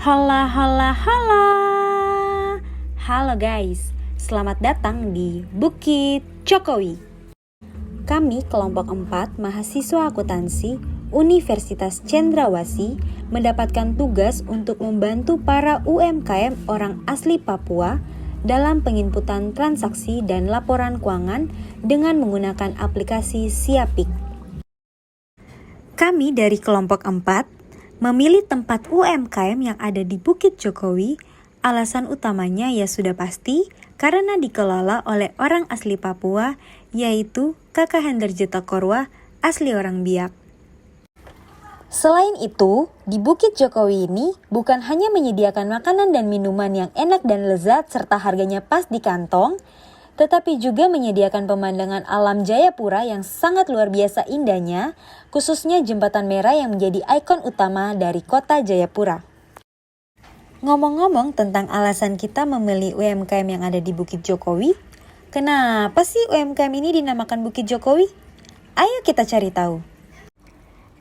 Halo, halo, halo. Halo guys, selamat datang di Bukit Jokowi. Kami kelompok 4 mahasiswa akuntansi Universitas Cendrawasih mendapatkan tugas untuk membantu para UMKM orang asli Papua dalam penginputan transaksi dan laporan keuangan dengan menggunakan aplikasi Siapik. Kami dari kelompok 4 memilih tempat UMKM yang ada di Bukit Jokowi. Alasan utamanya ya sudah pasti karena dikelola oleh orang asli Papua, yaitu Kakak Hendarjeta Korwa, asli orang Biak. Selain itu, di Bukit Jokowi ini bukan hanya menyediakan makanan dan minuman yang enak dan lezat serta harganya pas di kantong, tetapi juga menyediakan pemandangan alam Jayapura yang sangat luar biasa indahnya, khususnya Jembatan Merah yang menjadi ikon utama dari kota Jayapura. Ngomong-ngomong tentang alasan kita memilih UMKM yang ada di Bukit Jokowi, kenapa sih UMKM ini dinamakan Bukit Jokowi? Ayo kita cari tahu.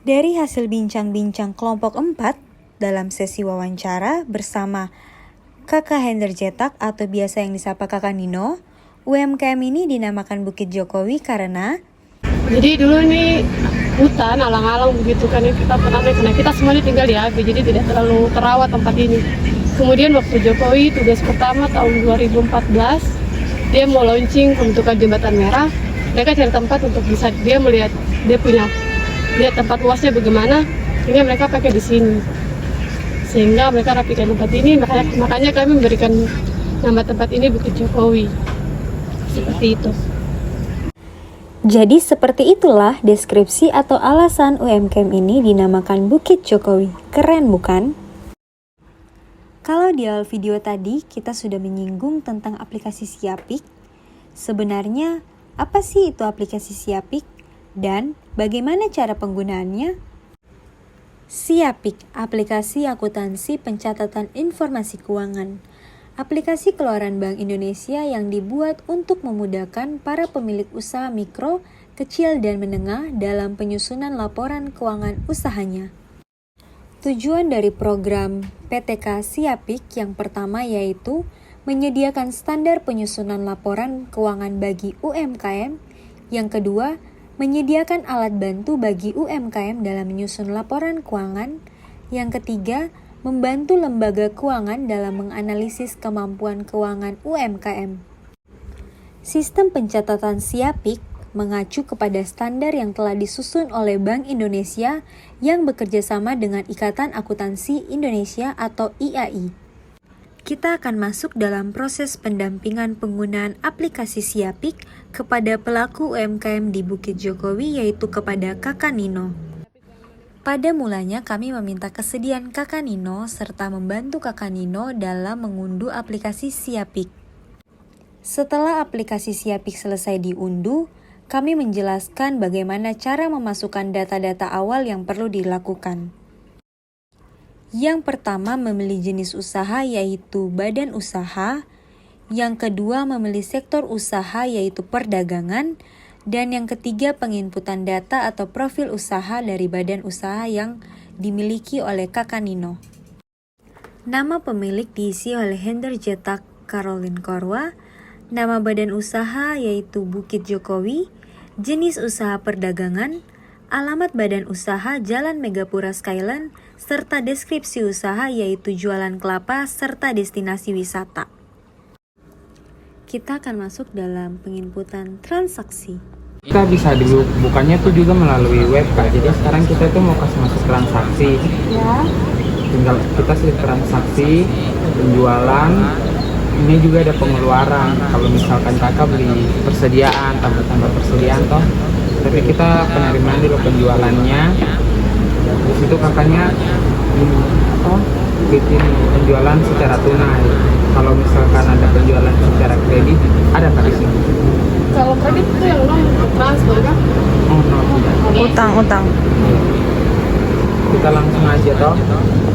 Dari hasil bincang-bincang kelompok 4 dalam sesi wawancara bersama Kakak Hendarjeta atau biasa yang disapa Kakak Nino, UMKM ini dinamakan Bukit Jokowi karena jadi dulu ini hutan alang-alang begitu kan yang kita pernah naik. Nah, kita semuanya tinggal di AB, jadi tidak terlalu terawat tempat ini. Kemudian waktu Jokowi tugas pertama tahun 2014 dia mau launching pembentukan Jembatan Merah, mereka cari tempat untuk bisa dia melihat lihat tempat luasnya bagaimana, sehingga mereka pakai di sini. Sehingga mereka rapikan tempat ini, makanya kami memberikan nama tempat ini Bukit Jokowi. Seperti itu. Jadi seperti itulah deskripsi atau alasan UMKM ini dinamakan Bukit Jokowi. Keren bukan? Kalau di awal video tadi kita sudah menyinggung tentang aplikasi Siapik. Sebenarnya apa sih itu aplikasi Siapik dan bagaimana cara penggunaannya? Siapik, aplikasi akuntansi pencatatan informasi keuangan. Aplikasi keluaran Bank Indonesia yang dibuat untuk memudahkan para pemilik usaha mikro, kecil, dan menengah dalam penyusunan laporan keuangan usahanya. Tujuan dari program PTK Siapik yang pertama yaitu menyediakan standar penyusunan laporan keuangan bagi UMKM. Yang kedua, menyediakan alat bantu bagi UMKM dalam menyusun laporan keuangan. Yang ketiga, membantu lembaga keuangan dalam menganalisis kemampuan keuangan UMKM. Sistem pencatatan Siapik mengacu kepada standar yang telah disusun oleh Bank Indonesia yang bekerja sama dengan Ikatan Akuntansi Indonesia atau IAI. Kita akan masuk dalam proses pendampingan penggunaan aplikasi Siapik kepada pelaku UMKM di Bukit Jokowi, yaitu kepada Kakak Nino. Pada mulanya kami meminta kesediaan Kakak Nino serta membantu Kakak Nino dalam mengunduh aplikasi Siapik. Setelah aplikasi Siapik selesai diunduh, kami menjelaskan bagaimana cara memasukkan data-data awal yang perlu dilakukan. Yang pertama memilih jenis usaha yaitu badan usaha, yang kedua memilih sektor usaha yaitu perdagangan, dan yang ketiga penginputan data atau profil usaha dari badan usaha yang dimiliki oleh Kakak Nino. Nama pemilik diisi oleh Hendarjeta Caroline Korwa, nama badan usaha yaitu Bukit Jokowi, jenis usaha perdagangan, alamat badan usaha Jalan Megapura Skyland, serta deskripsi usaha yaitu jualan kelapa serta destinasi wisata. Kita akan masuk dalam penginputan transaksi. Kita bisa dulu bukannya tuh juga melalui web Kak. Jadi sekarang kita tuh mau kasih masuk transaksi. Ya. Tinggal kita slip transaksi, penjualan, ini juga ada pengeluaran. Kalau misalkan Kakak beli persediaan, tambah persediaan toh. Tapi kita penerimaan dulu penjualannya. Di situ Kakaknya bikin penjualan secara tunai. Kalau misalkan ada penjualan secara kredit, ada Kak di sini. Kalau kredit itu yang transfer kan? Oh, no, tidak. Utang. Kita langsung aja toh.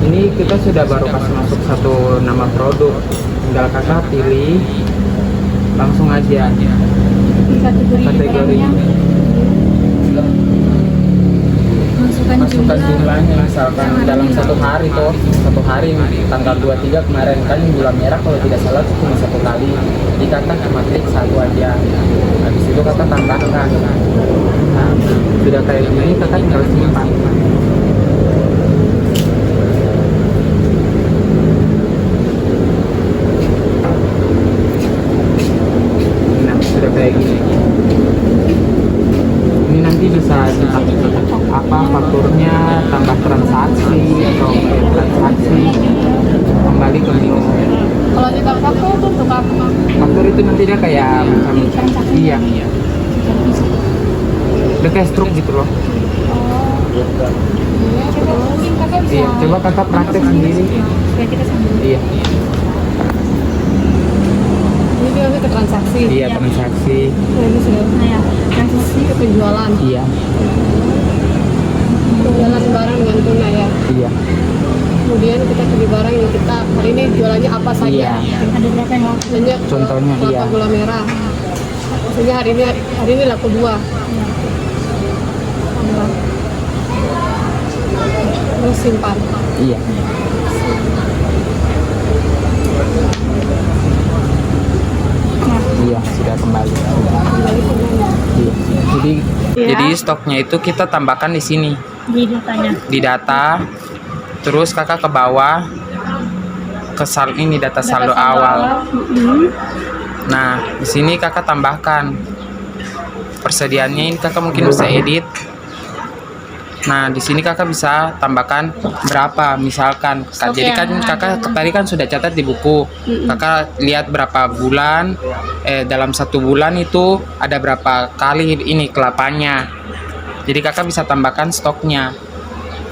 Ini kita sudah baru kasih masuk satu nama produk. Tinggal Kakak pilih, langsung aja Kategorinya. Masukkan menentukan jumlahnya, misalkan dalam satu hari tanggal 23 kemarin kan bulan merah kalau tidak salah itu cuma satu kali, jadi kakak cuma klik satu aja, habis itu kakak tambahkan. Nah, sudah kayak gini kakak tinggal simpan. Nah, sudah kayak gini. Ini nanti bisa kita apa fakturnya, tambah transaksi atau transaksi, kembali ke menu. Kalau di faktur itu untuk apa? Faktur itu nanti dia kayak macam iya, dia kayak struk gitu loh. Iya, coba kakak praktek sendiri. Iya. Ini nanti ke transaksi. Iya, transaksi. Nah, ini sudah transaksi ke penjualan. Iya. Penjualan barang dengan tunai ya. Iya. Kemudian kita beli barang yang kita hari ini jualannya apa saja. Iya. Ada berapa yang laku? Banyak. Contohnya, kelapa iya. gula merah. Maksudnya hari ini laku 2. Tambah. Terus simpan. Iya. Iya, sudah kembali. Iya. Jadi stoknya itu kita tambahkan di sini. Di data. Terus kakak ke bawah ke data saldo awal. Nah, di sini kakak tambahkan persediaannya, ini kakak mungkin bisa edit. Nah, di sini kakak bisa tambahkan berapa, misalkan. Jadi kan kakak tadi kan sudah catat di buku. Kakak lihat berapa bulan, dalam 1 bulan itu ada berapa kali ini kelapanya. Jadi kakak bisa tambahkan stoknya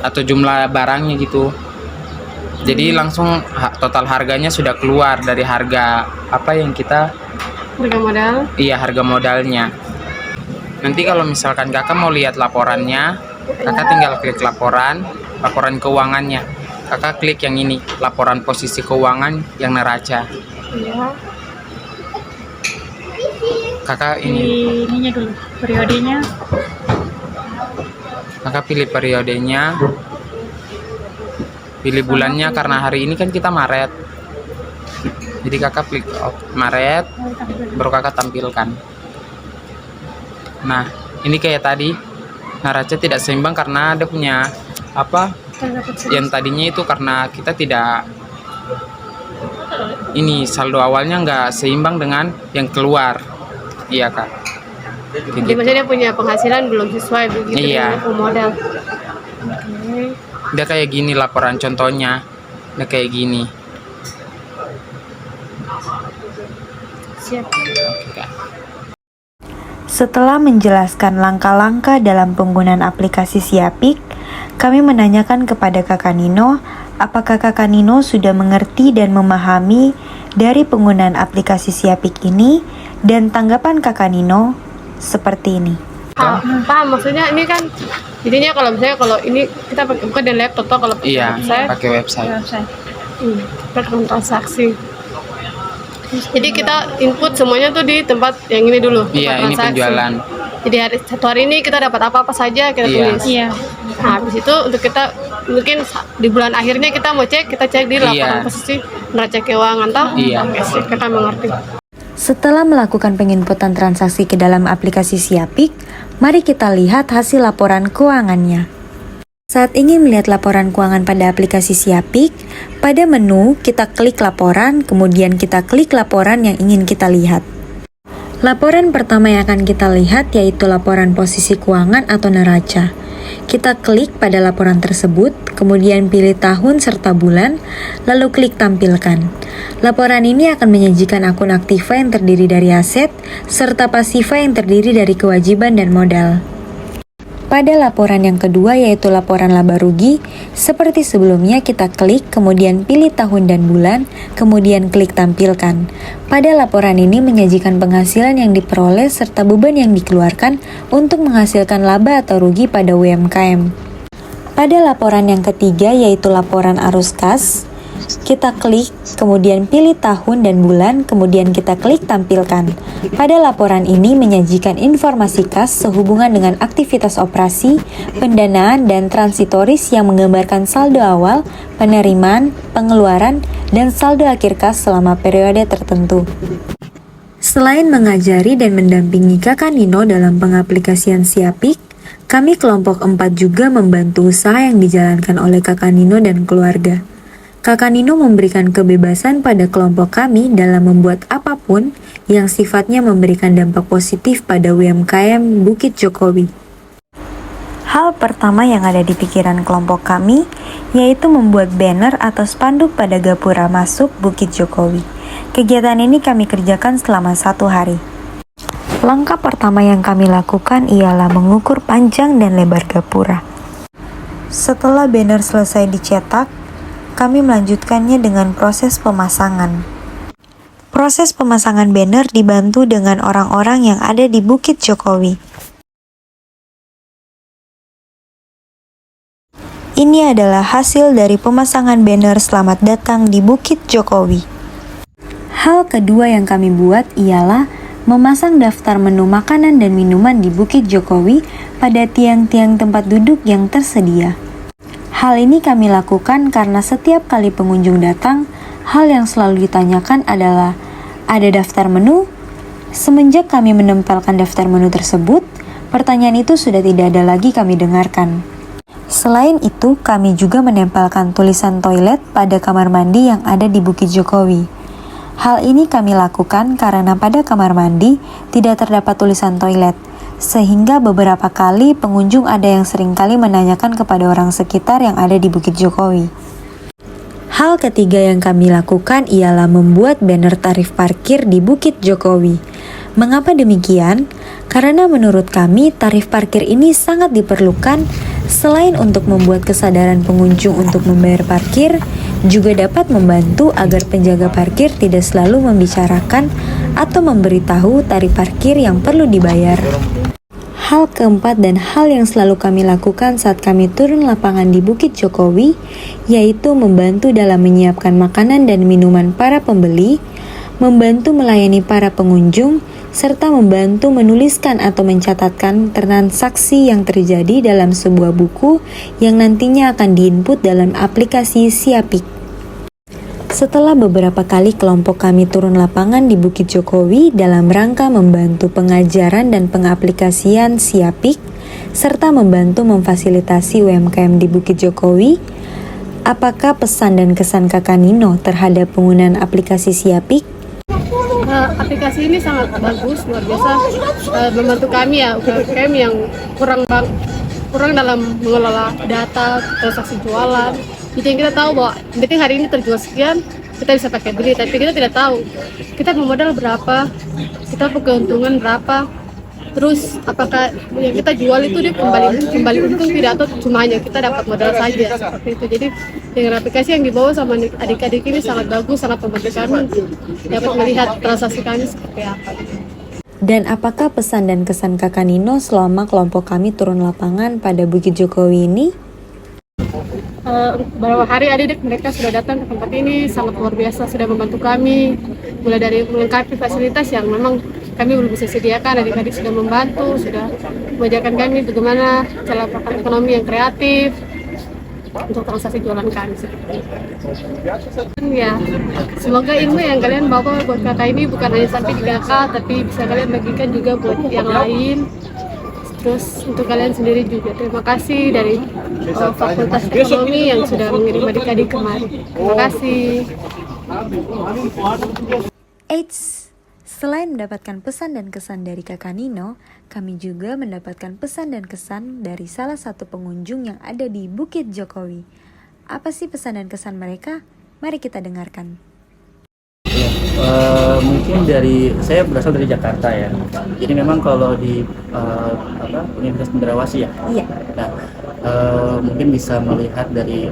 atau jumlah barangnya gitu. Jadi langsung total harganya sudah keluar dari harga apa yang kita, Harga modal. iya, harga modalnya. Nanti kalau misalkan kakak mau lihat laporannya, kakak tinggal klik laporan keuangannya. Kakak klik yang ini, laporan posisi keuangan yang neraca. Iya. Kakak ini ininya dulu, periodenya. kakak pilih periodenya, pilih bulannya, karena hari ini kan kita Maret. Jadi kakak klik Maret, baru kakak tampilkan. Nah, ini kayak tadi neraca tidak seimbang karena ada punya apa, yang tadinya itu karena kita tidak ini saldo awalnya nggak seimbang dengan yang keluar. Iya kak. Jadi maksudnya punya penghasilan belum sesuai begitu Iya. dengan modal. Dia kayak gini laporan contohnya, dia kayak gini. Siap. Oke, Kak. Setelah menjelaskan langkah-langkah dalam penggunaan aplikasi Siapik, kami menanyakan kepada Kakak Nino, apakah Kakak Nino sudah mengerti dan memahami dari penggunaan aplikasi Siapik ini, dan tanggapan Kakak Nino seperti ini. Paham, maksudnya ini kan jadinya kalau misalnya kalau ini kita pakai bukan dari laptop atau kalau pakai Iya, website, pakai website. platform transaksi. Jadi kita input semuanya tuh di tempat yang ini dulu. Iya, tempat ini transaksi. penjualan. Jadi satu hari ini kita dapat apa saja kita Iya. tulis. Nah, habis itu untuk kita mungkin di bulan akhirnya kita mau cek, kita cek di laporan Iya. posisi neraca keuangan toh. Iya. Oke, sih, kita mengerti. Setelah melakukan penginputan transaksi ke dalam aplikasi Siapik, mari kita lihat hasil laporan keuangannya. Saat ingin melihat laporan keuangan pada aplikasi Siapik, pada menu kita klik laporan, kemudian kita klik laporan yang ingin kita lihat. Laporan pertama yang akan kita lihat yaitu laporan posisi keuangan atau neraca. Kita klik pada laporan tersebut, kemudian pilih tahun serta bulan, lalu klik tampilkan. Laporan ini akan menyajikan akun aktiva yang terdiri dari aset, serta pasiva yang terdiri dari kewajiban dan modal. Pada laporan yang kedua yaitu laporan laba rugi, seperti sebelumnya kita klik kemudian pilih tahun dan bulan, kemudian klik tampilkan. Pada laporan ini menyajikan penghasilan yang diperoleh serta beban yang dikeluarkan untuk menghasilkan laba atau rugi pada UMKM. Pada laporan yang ketiga yaitu laporan arus kas, Kita klik, kemudian pilih tahun dan bulan, kemudian kita klik tampilkan. Pada laporan ini menyajikan informasi khas sehubungan dengan aktivitas operasi, pendanaan, dan transitoris yang menggambarkan saldo awal, penerimaan, pengeluaran, dan saldo akhir kas selama periode tertentu. Selain mengajari dan mendampingi Kakak Nino dalam pengaplikasian Siapik, kami kelompok 4 juga membantu usaha yang dijalankan oleh Kakak Nino dan keluarga. Kakak Nino memberikan kebebasan pada kelompok kami dalam membuat apapun yang sifatnya memberikan dampak positif pada UMKM Bukit Jokowi. Hal pertama yang ada di pikiran kelompok kami yaitu membuat banner atau spanduk pada gapura masuk Bukit Jokowi. Kegiatan ini kami kerjakan selama 1 hari. Langkah pertama yang kami lakukan ialah mengukur panjang dan lebar gapura. Setelah banner selesai dicetak, kami melanjutkannya dengan proses pemasangan. Proses pemasangan banner dibantu dengan orang-orang yang ada di Bukit Jokowi. Ini adalah hasil dari pemasangan banner selamat datang di Bukit Jokowi. Hal kedua yang kami buat ialah memasang daftar menu makanan dan minuman di Bukit Jokowi pada tiang-tiang tempat duduk yang tersedia. Hal ini kami lakukan karena setiap kali pengunjung datang, hal yang selalu ditanyakan adalah, ada daftar menu? Semenjak kami menempelkan daftar menu tersebut, pertanyaan itu sudah tidak ada lagi kami dengarkan. Selain itu, kami juga menempelkan tulisan toilet pada kamar mandi yang ada di Bukit Jokowi. Hal ini kami lakukan karena pada kamar mandi tidak terdapat tulisan toilet, sehingga beberapa kali pengunjung ada yang seringkali menanyakan kepada orang sekitar yang ada di Bukit Jokowi. Hal ketiga yang kami lakukan ialah membuat banner tarif parkir di Bukit Jokowi. Mengapa demikian? Karena menurut kami tarif parkir ini sangat diperlukan selain untuk membuat kesadaran pengunjung untuk membayar parkir, juga dapat membantu agar penjaga parkir tidak selalu membicarakan atau memberitahu tarif parkir yang perlu dibayar. Hal keempat dan hal yang selalu kami lakukan saat kami turun lapangan di Bukit Jokowi, yaitu membantu dalam menyiapkan makanan dan minuman para pembeli, membantu melayani para pengunjung, serta membantu menuliskan atau mencatatkan transaksi yang terjadi dalam sebuah buku yang nantinya akan diinput dalam aplikasi Siapik. Setelah beberapa kali kelompok kami turun lapangan di Bukit Jokowi dalam rangka membantu pengajaran dan pengaplikasian Siapik, serta membantu memfasilitasi UMKM di Bukit Jokowi, apakah pesan dan kesan Kakak Nino terhadap penggunaan aplikasi Siapik? Aplikasi ini sangat bagus, luar biasa, membantu kami ya UMKM yang kurang dalam mengelola data transaksi jualan. Jadi yang kita tahu bahwa penting hari ini terjual sekian, kita bisa pakai beli, tapi kita tidak tahu kita memodal berapa, kita keuntungan berapa, terus apakah yang kita jual itu dia kembali untung tidak, atau cuma hanya kita dapat modal saja seperti itu. Jadi dengan aplikasi yang dibawa sama adik-adik ini sangat bagus, sangat membantu kami dapat melihat transaksi kami seperti apa. Dan apakah pesan dan kesan Kakak Nino selama kelompok kami turun lapangan pada Bukit Jokowi ini? Beberapa hari adik-adik mereka sudah datang ke tempat ini, sangat luar biasa, sudah membantu kami mulai dari melengkapi fasilitas yang memang kami belum bisa sediakan. Adik-adik sudah membantu, sudah mengajarkan kami bagaimana cara melakukan ekonomi yang kreatif untuk transaksi jualan kami seperti itu. Ya, semoga ilmu yang kalian bawa buat kakak ini bukan hanya sampai di kakak, tapi bisa kalian bagikan juga buat yang lain. Terus untuk kalian sendiri juga, terima kasih dari Fakultas Ekonomi yang sudah mengirim adik-adik kemari. Terima kasih. Eits, selain mendapatkan pesan dan kesan dari Kakak Nino, kami juga mendapatkan pesan dan kesan dari salah satu pengunjung yang ada di Bukit Jokowi. Apa sih pesan dan kesan mereka? Mari kita dengarkan. Mungkin saya berasal dari Jakarta ya. Jadi memang kalau di Universitas Cendrawasih ya. Iya. Nah, mungkin bisa melihat dari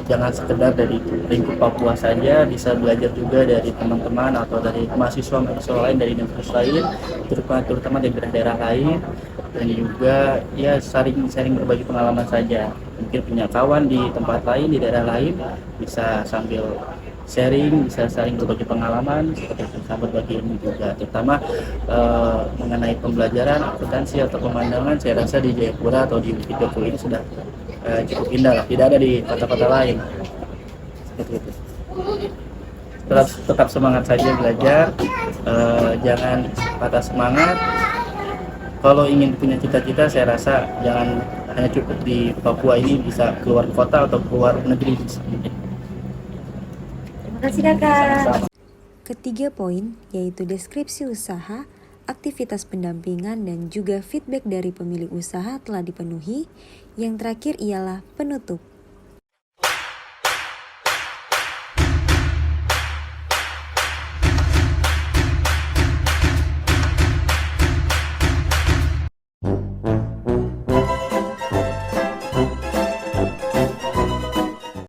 jangan sekedar dari lingkup Papua saja, bisa belajar juga dari teman-teman atau dari mahasiswa lain dari universitas lain, terutama dari daerah lain, dan juga ya sharing berbagi pengalaman saja. Mungkin punya kawan di tempat lain, di daerah lain, bisa sambil sharing, bisa saling berbagi pengalaman seperti itu, sama berbagi ilmu juga, terutama mengenai pembelajaran akuntansi atau pemandangan. Saya rasa di Jayapura atau di Bukit Jokowi ini sudah cukup indah lah, tidak ada di kota-kota lain seperti itu. Tetap semangat saja belajar, jangan patah semangat. Kalau ingin punya cita-cita, saya rasa jangan hanya cukup di Papua ini, bisa keluar kota atau keluar negeri. Terima kasih kakak. Sama-sama. Ketiga poin yaitu deskripsi usaha, aktivitas pendampingan, dan juga feedback dari pemilik usaha telah dipenuhi. Yang terakhir ialah penutup.